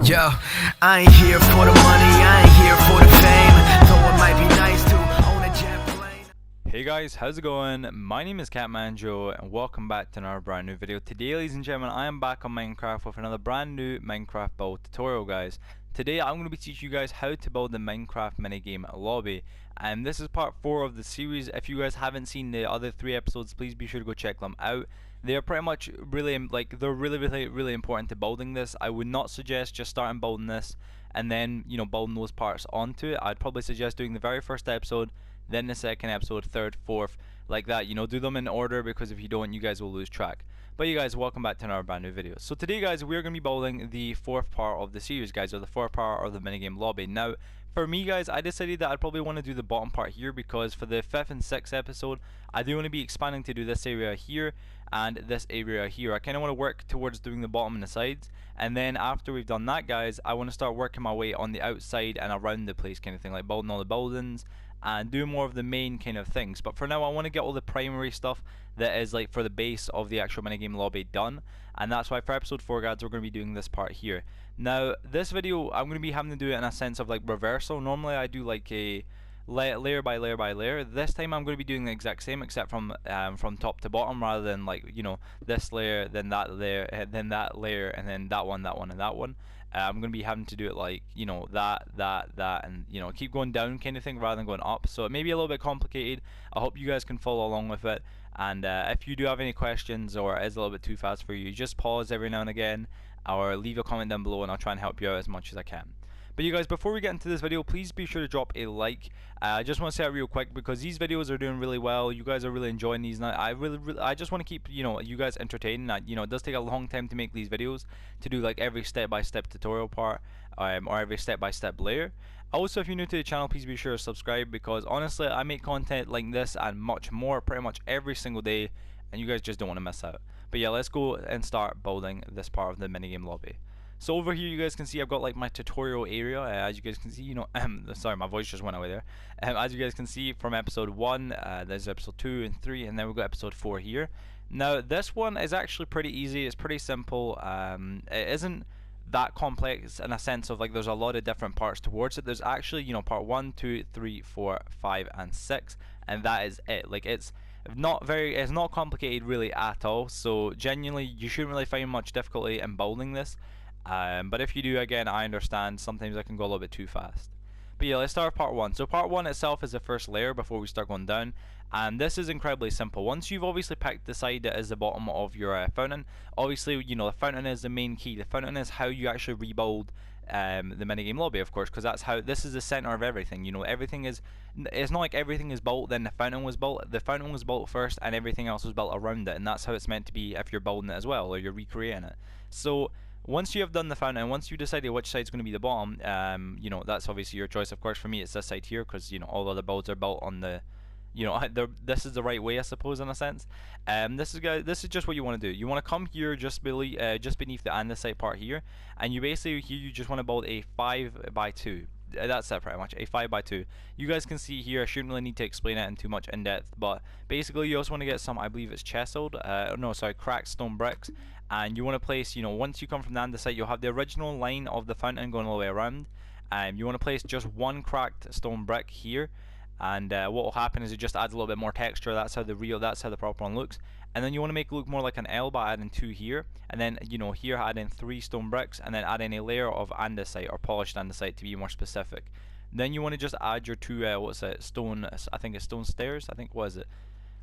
Yo, I ain't here for the money, I ain't here for the fame. Though it might be nice to own a jet plane. Hey guys, how's it going? My name is Catmanjoe and welcome back to another brand new video. Today, ladies and gentlemen, I am back on Minecraft with another brand new Minecraft build tutorial, guys. Today I'm going to be teaching you guys how to build the Minecraft minigame lobby, and this is part 4 of the series. If you guys haven't seen the other 3 episodes, please be sure to go check them out. They're pretty much really really important to building this. I would not suggest just starting building this and then building those parts onto it. I'd probably suggest doing the very first episode, then the second episode, third, fourth, like that. Do them in order, because if you don't, you guys will lose track. But you guys, welcome back to another brand new video. So today, guys, we're going to be building the 4th part of the series, guys, or the 4th part of the minigame lobby. Now, for me, guys, I decided that I'd probably want to do the bottom part here, because for the 5th and 6th episode, I do want to be expanding to do this area here and this area here. I kind of want to work towards doing the bottom and the sides, and then after we've done that, guys, I want to start working my way on the outside and around the place, kind of thing, like building all the buildings and do more of the main kind of things. But for now, I want to get all the primary stuff that is like for the base of the actual minigame lobby done, and that's why for episode 4, guys, we're going to be doing this part here. Now, this video, I'm going to be having to do it in a sense of like reversal. Normally I do like a layer by layer by layer. This time I'm going to be doing the exact same, except from top to bottom, rather than like this layer, then that layer, then that layer, and then that one, and that one. I'm going to be having to do it like that, and keep going down kind of thing, rather than going up. So it may be a little bit complicated. I hope you guys can follow along with it, and if you do have any questions or it is a little bit too fast for you, just pause every now and again or leave a comment down below and I'll try and help you out as much as I can. But you guys, before we get into this video, please be sure to drop a like. I just want to say it real quick, because these videos are doing really well. You guys are really enjoying these. Now, I just want to keep you guys entertained. It does take a long time to make these videos, to do like every step-by-step tutorial part, or every step-by-step layer. Also, if you're new to the channel, please be sure to subscribe, because honestly, I make content like this and much more pretty much every single day, and you guys just don't want to miss out. But yeah, let's go and start building this part of the minigame lobby. So over here, you guys can see I've got like my tutorial area. As you guys can see, sorry, my voice just went away there. As you guys can see from episode 1, there's episode 2 and 3, and then we've got episode 4 here. Now, this one is actually pretty easy. It's pretty simple. It isn't that complex in a sense of like there's a lot of different parts towards it. There's actually part 1, 2, 3, 4, 5, and 6, and that is it. Like it's not complicated really at all. So genuinely, you shouldn't really find much difficulty in building this. But if you do, again, I understand sometimes I can go a little bit too fast. But yeah, let's start with part 1. So part 1 itself is the first layer before we start going down, and this is incredibly simple. Once you've obviously picked the side that is the bottom of your fountain, obviously the fountain is the main key. The fountain is how you actually rebuild the minigame lobby, of course, because that's how this is the center of everything. Everything is, it's not like everything is built then the fountain was built. The fountain was built first and everything else was built around it, and that's how it's meant to be if you're building it as well, or you're recreating it. So once you have done the fountain, once you decided which side is going to be the bottom, that's obviously your choice. Of course, for me, it's this side here, because all other builds are built on the, this is the right way, I suppose, in a sense. This is just what you want to do. You want to come here just beneath the andesite part here, and you basically here you just want to build a 5x2. That's it, pretty much, a 5x2. You guys can see here, I shouldn't really need to explain it in too much in depth, but basically you also want to get some, I believe it's chiseled, cracked stone bricks, and you want to place, once you come from the andesite, you'll have the original line of the fountain going all the way around. You want to place just one cracked stone brick here, and what will happen is it just adds a little bit more texture. That's how the proper one looks. And then you want to make it look more like an L by adding 2 here, and then here add in 3 stone bricks, and then add in a layer of andesite, or polished andesite to be more specific. Then you want to just add your 2 stone, I think it's stone stairs.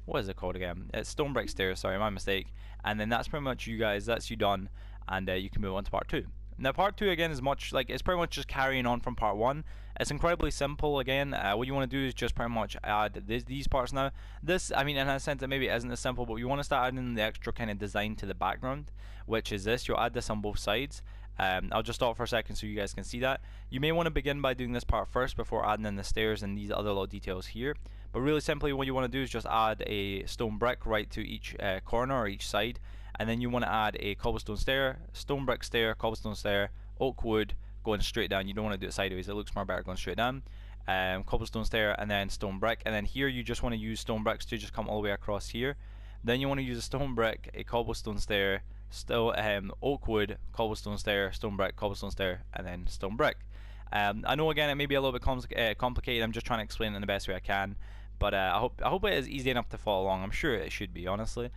What is it called again? It's stone brick stairs, sorry, my mistake. And then that's pretty much you guys, that's you done, and you can move on to part 2. Now part 2 again is it's pretty much just carrying on from part 1. It's incredibly simple again. What you want to do is just pretty much add these parts now. This, I mean, in a sense it maybe isn't as simple, but you want to start adding the extra kind of design to the background, which is this. You'll add this on both sides. I'll just stop for a second so you guys can see that. You may want to begin by doing this part first before adding in the stairs and these other little details here. But really simply, what you want to do is just add a stone brick right to each corner or each side, and then you want to add a cobblestone stair, stone brick stair, cobblestone stair, oak wood going straight down. You don't want to do it sideways, it looks more better going straight down. Cobblestone stair, and then stone brick, and then here you just want to use stone bricks to just come all the way across here. Then you want to use a stone brick, a cobblestone stair, still oak wood, cobblestone stair, stone brick, cobblestone stair, and then stone brick. I know again it may be a little bit complicated. I'm just trying to explain it in the best way I can, but I hope it is easy enough to follow along. I'm sure it should be, honestly.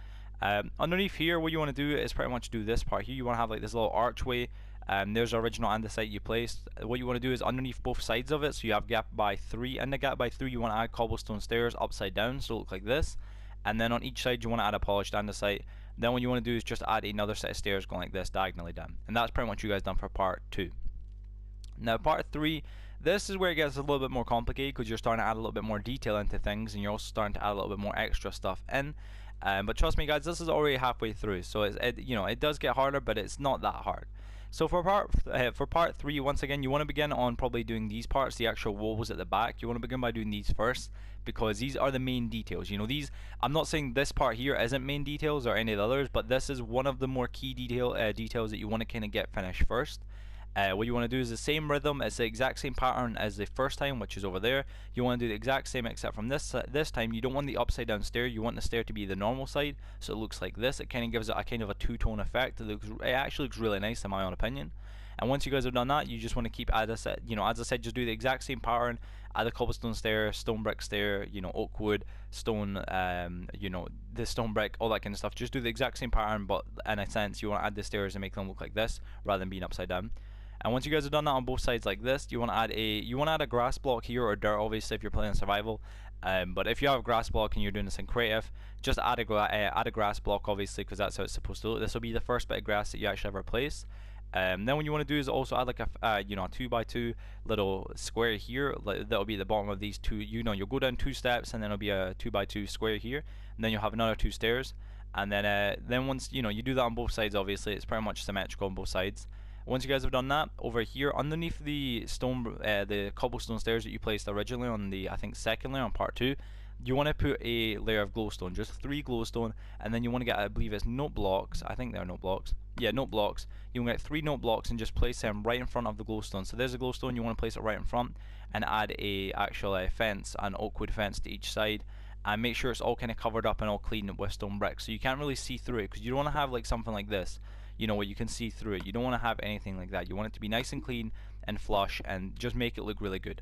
Underneath here, what you want to do is pretty much do this part here. You want to have like this little archway. There's the original andesite you placed. What you want to do is underneath both sides of it, so you have gap by 3. In the gap by 3, you want to add cobblestone stairs upside down, so it looks like this. And then on each side, you want to add a polished andesite. Then what you want to do is just add another set of stairs going like this, diagonally down. And that's pretty much what you guys done for part 2. Now part 3, this is where it gets a little bit more complicated, because you're starting to add a little bit more detail into things, and you're also starting to add a little bit more extra stuff in. But trust me guys, this is already halfway through, so it does get harder, but it's not that hard. So for part 3, once again, you want to begin on probably doing these parts, the actual walls at the back. You want to begin by doing these first, because these are the main details. You know, these, I'm not saying this part here isn't main details or any of the others, but this is one of the more key details that you want to kind of get finished first. What you want to do is the same rhythm, it's the exact same pattern as the first time, which is over there. You want to do the exact same, except from this time you don't want the upside down stair. You want the stair to be the normal side, so it looks like this. It kind of gives it a kind of a two-tone effect. It actually looks really nice in my own opinion. And once you guys have done that, you just want to keep, as I said, just do the exact same pattern. Add the cobblestone stair, stone brick stair, oak wood, stone, the stone brick, all that kind of stuff. Just do the exact same pattern, but in a sense you want to add the stairs and make them look like this rather than being upside down. And once you guys have done that on both sides like this, you want to add a grass block here, or dirt, obviously, if you're playing survival. But if you have a grass block and you're doing this in creative, just add a grass block, obviously, because that's how it's supposed to look. This will be the first bit of grass that you actually ever place. Then what you want to do is also add like a 2x2 little square here. That'll be at the bottom of these two. You'll go down 2 steps, and then it'll be a 2x2 square here. And then you'll have another 2 stairs. And then once you do that on both sides, obviously, it's pretty much symmetrical on both sides. Once you guys have done that, over here underneath the cobblestone stairs that you placed originally on the, I think, second layer on part 2, you want to put a layer of glowstone, just 3 glowstone, and then you want to get, I believe it's note blocks. I think they're note blocks. Yeah, note blocks. You want to get 3 note blocks and just place them right in front of the glowstone. So there's a glowstone, you want to place it right in front, and add a actual fence, an oak wood fence to each side, and make sure it's all kind of covered up and all clean with stone bricks, so you can't really see through it, because you don't want to have like something like this, where you can see through it. You don't want to have anything like that. You want it to be nice and clean and flush, and just make it look really good.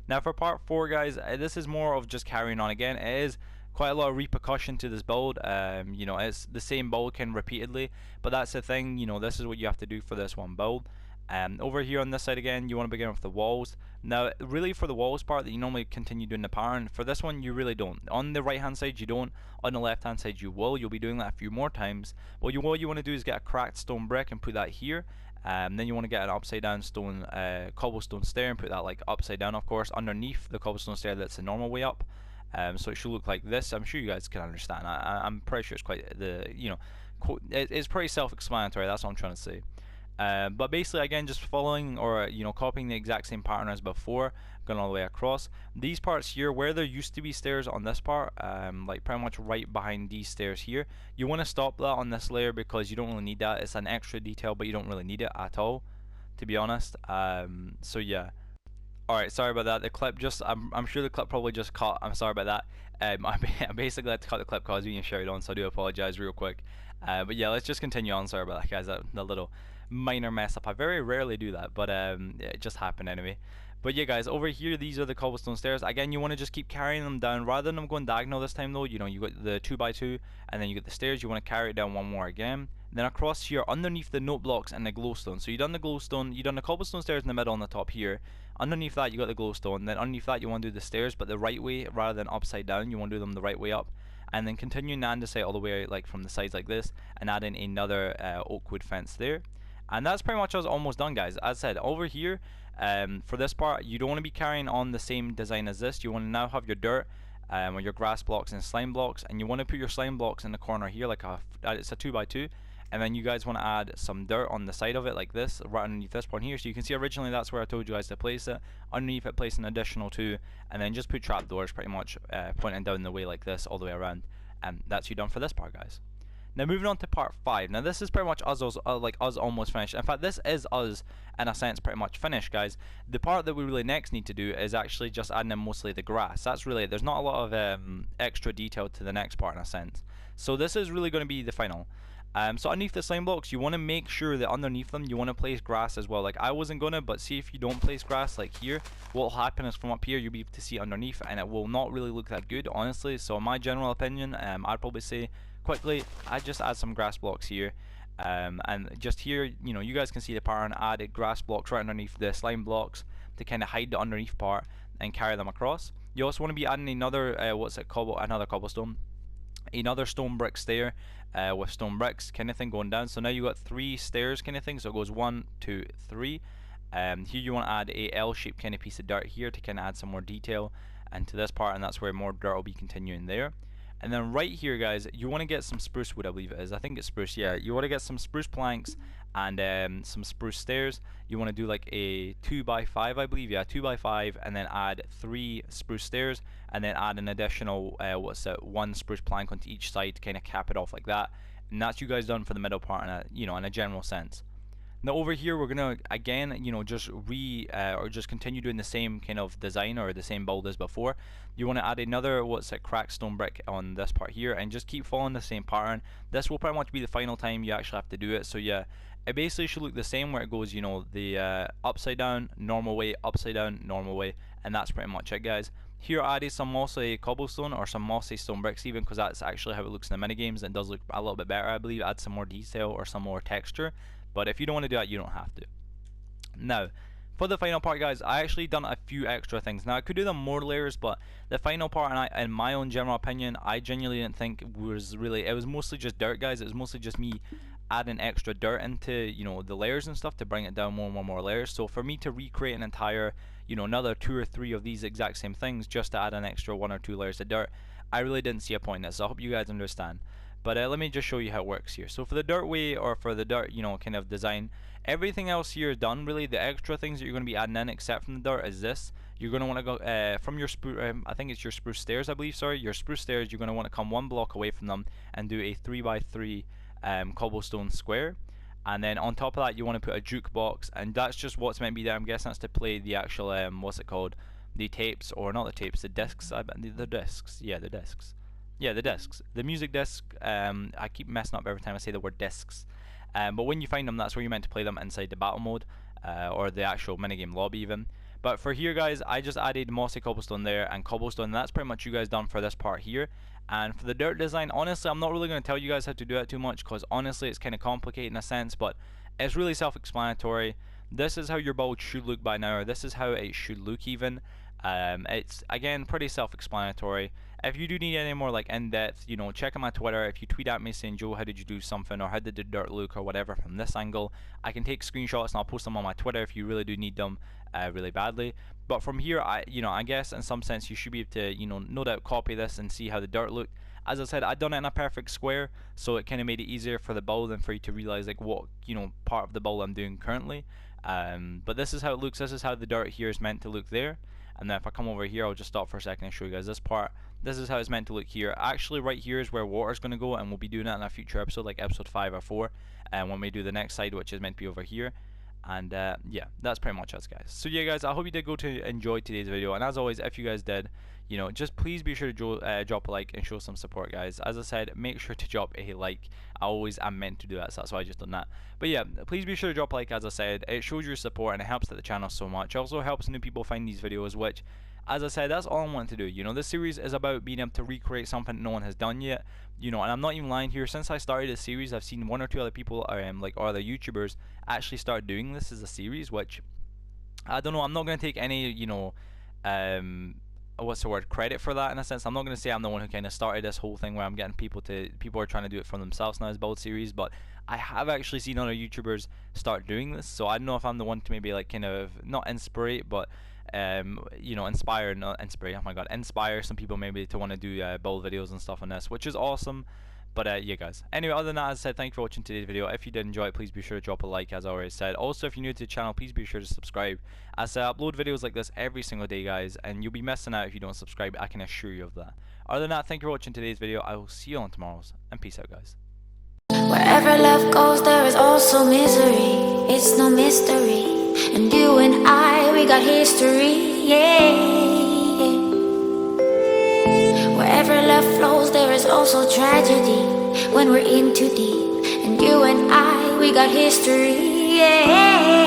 Now for part 4, guys, this is more of just carrying on again. It is quite a lot of repercussion to this build. It's the same build repeatedly, but that's the thing. This is what you have to do for this one build. Over here on this side again, you want to begin with the walls. Now really for the walls part that you normally continue doing the pattern, for this one you really don't. On the right hand side you don't, on the left hand side you will. You'll be doing that a few more times. What you want to do is get a cracked stone brick and put that here. Then you want to get an upside down stone cobblestone stair and put that like upside down, of course, underneath the cobblestone stair that's the normal way up. So it should look like this. I'm sure you guys can understand. I'm pretty sure it's quite it's pretty self-explanatory. That's what I'm trying to say. But basically, again, just following or copying the exact same pattern as before, going all the way across. These parts here, where there used to be stairs on this part, like pretty much right behind these stairs here, you want to stop that on this layer, because you don't really need that. It's an extra detail, but you don't really need it at all, to be honest. So yeah. Alright, sorry about that. The clip just, I'm sure the clip probably just cut. I'm sorry about that. I basically had to cut the clip because I was being shouted on, so I do apologize real quick. But yeah, let's just continue on. Sorry about that, guys. That little minor mess up. I very rarely do that, but it just happened anyway. But yeah, guys, over here, these are the cobblestone stairs. Again, you want to just keep carrying them down rather than them going diagonal this time, though. You got the 2x2, and then you get the stairs. You want to carry it down one more again. Then across here, underneath the note blocks and the glowstone. So you done the glowstone, you done the cobblestone stairs in the middle on the top here. Underneath that, you got the glowstone. Then underneath that, you want to do the stairs, but the right way rather than upside down. You want to do them the right way up. And then continuing the andesite all the way like from the sides like this, and adding another oak wood fence there. And that's pretty much us almost done, guys. As I said, over here, for this part, you don't want to be carrying on the same design as this. You want to now have your dirt, or your grass blocks and slime blocks, and you want to put your slime blocks in the corner here, like it's a 2x2. And then you guys want to add some dirt on the side of it like this, right underneath this one here. So you can see originally that's where I told you guys to place it. Underneath it, place an additional 2, and then just put trapdoors pretty much pointing down the way like this all the way around. And that's you done for this part, guys. Now moving on to part 5. Now this is pretty much us almost finished. In fact, this is us in a sense pretty much finished, guys. The part that we really next need to do is actually just adding in mostly the grass. That's really it. There's not a lot of extra detail to the next part in a sense. So this is really going to be the final. So underneath the slime blocks, you want to make sure that underneath them you want to place grass as well. Like I wasn't gonna, but see if you don't place grass like here, what will happen is from up here you'll be able to see underneath, and it will not really look that good, honestly. So in my general opinion, I'd probably say quickly I just add some grass blocks here. And just here, you know, you guys can see the pattern. Added grass blocks right underneath the slime blocks to kind of hide the underneath part and carry them across. You also want to be adding another another cobblestone, another stone brick stair with stone bricks kind of thing going down. So now you got 3 stairs kind of thing, so it goes 1 2 3. Here you want to add a L-shaped kind of piece of dirt here to kind of add some more detail into this part, and that's where more dirt will be continuing there. And then right here, guys, you want to get some spruce wood, I believe it is. I think it's spruce, yeah. You want to get some spruce planks and some spruce stairs. You want to do like a 2x5, I believe, yeah, 2x5, and then add 3 spruce stairs, and then add an additional, 1 spruce plank onto each side to kind of cap it off like that. And that's you guys done for the middle part, in a general sense. Now over here we're gonna again, just just continue doing the same kind of design or the same build as before. You want to add another cracked stone brick on this part here, and just keep following the same pattern. This will pretty much be the final time you actually have to do it. So yeah, it basically should look the same where it goes, the upside down, normal way, upside down, normal way, and that's pretty much it, guys. Here I added some mossy cobblestone or some mossy stone bricks even, because that's actually how it looks in the minigames. It does look a little bit better, I believe. Add some more detail or some more texture. But if you don't want to do that, you don't have to. Now, for the final part, guys, I actually done a few extra things. Now, I could do them more layers, but the final part, and in my own general opinion, I genuinely didn't think was really, it was mostly just dirt, guys. It was mostly just me adding extra dirt into, the layers and stuff to bring it down more and more layers. So for me to recreate an entire, another 2 or 3 of these exact same things just to add an extra 1 or 2 layers of dirt, I really didn't see a point in this. So I hope you guys understand. But let me just show you how it works here. So for the dirt way, or for the dirt, kind of design, everything else here is done really. The extra things that you're going to be adding in, except from the dirt, is this. You're going to want to go from your I think it's your spruce stairs, I believe. Sorry, your spruce stairs. You're going to want to come 1 block away from them and do a 3x3 cobblestone square. And then on top of that, you want to put a jukebox, and that's just what's meant to be there. I'm guessing that's to play the actual the tapes, or not the tapes, the discs. I bet the discs. Yeah, the discs. Yeah, the discs. The music disc, I keep messing up every time I say the word discs. But when you find them, that's where you're meant to play them inside the battle mode, or the actual minigame lobby even. But for here, guys, I just added mossy cobblestone there and cobblestone, and that's pretty much you guys done for this part here. And for the dirt design, honestly, I'm not really going to tell you guys how to do it too much, because honestly, it's kind of complicated in a sense, but it's really self-explanatory. This is how your build should look by now, or this is how it should look even. It's again pretty self-explanatory. If you do need any more in-depth, check out my Twitter. If you tweet at me saying, Joe, how did you do something, or how did the dirt look, or whatever from this angle, I can take screenshots and I'll post them on my Twitter if you really do need them really badly. But from here, I guess in some sense you should be able to no doubt copy this and see how the dirt looked. As I said, I've done it in a perfect square, so it kind of made it easier for the build and for you to realize what part of the build I'm doing currently. But this is how it looks. This is how the dirt here is meant to look there. And then if I come over here, I'll just stop for a second and show you guys this part. This is how it's meant to look here. Actually, right here is where water's going to go, and we'll be doing that in a future episode, like episode 5 or 4, and when we do the next side, which is meant to be over here. And yeah, that's pretty much us, guys. So yeah, guys, I hope you did enjoy today's video, and as always, if you guys did, just please be sure to drop a like and show some support, guys. As I said, make sure to drop a like. I always am meant to do that, so that's why I just done that. But yeah, please be sure to drop a like. As I said, it shows your support and it helps the channel so much. It also helps new people find these videos, which, as I said, that's all I want to do. This series is about being able to recreate something no one has done yet. And I'm not even lying here. Since I started this series, I've seen 1 or 2 other people, or other YouTubers, actually start doing this as a series, which I don't know. I'm not going to take any, what's the word, credit for that in a sense. I'm not going to say I'm the one who kind of started this whole thing where I'm getting people are trying to do it for themselves now as build series, but I have actually seen other YouTubers start doing this, so I don't know if I'm the one to maybe kind of not inspire, but inspire some people maybe to want to do build videos and stuff on this, which is awesome. But yeah, guys, anyway, other than that, as I said, thank you for watching today's video. If you did enjoy it, please be sure to drop a like, as I already said. Also, if you're new to the channel, please be sure to subscribe, as I upload videos like this every single day, guys, and you'll be missing out if you don't subscribe. I can assure you of that. Other than that, thank you for watching today's video. I will see you on tomorrow's, and peace out, guys. Wherever love goes, there is also misery. It's no mystery. And you and I, we got history, yeah. Wherever love flows, there is also tragedy when we're in too deep. And you and I, we got history. Yeah.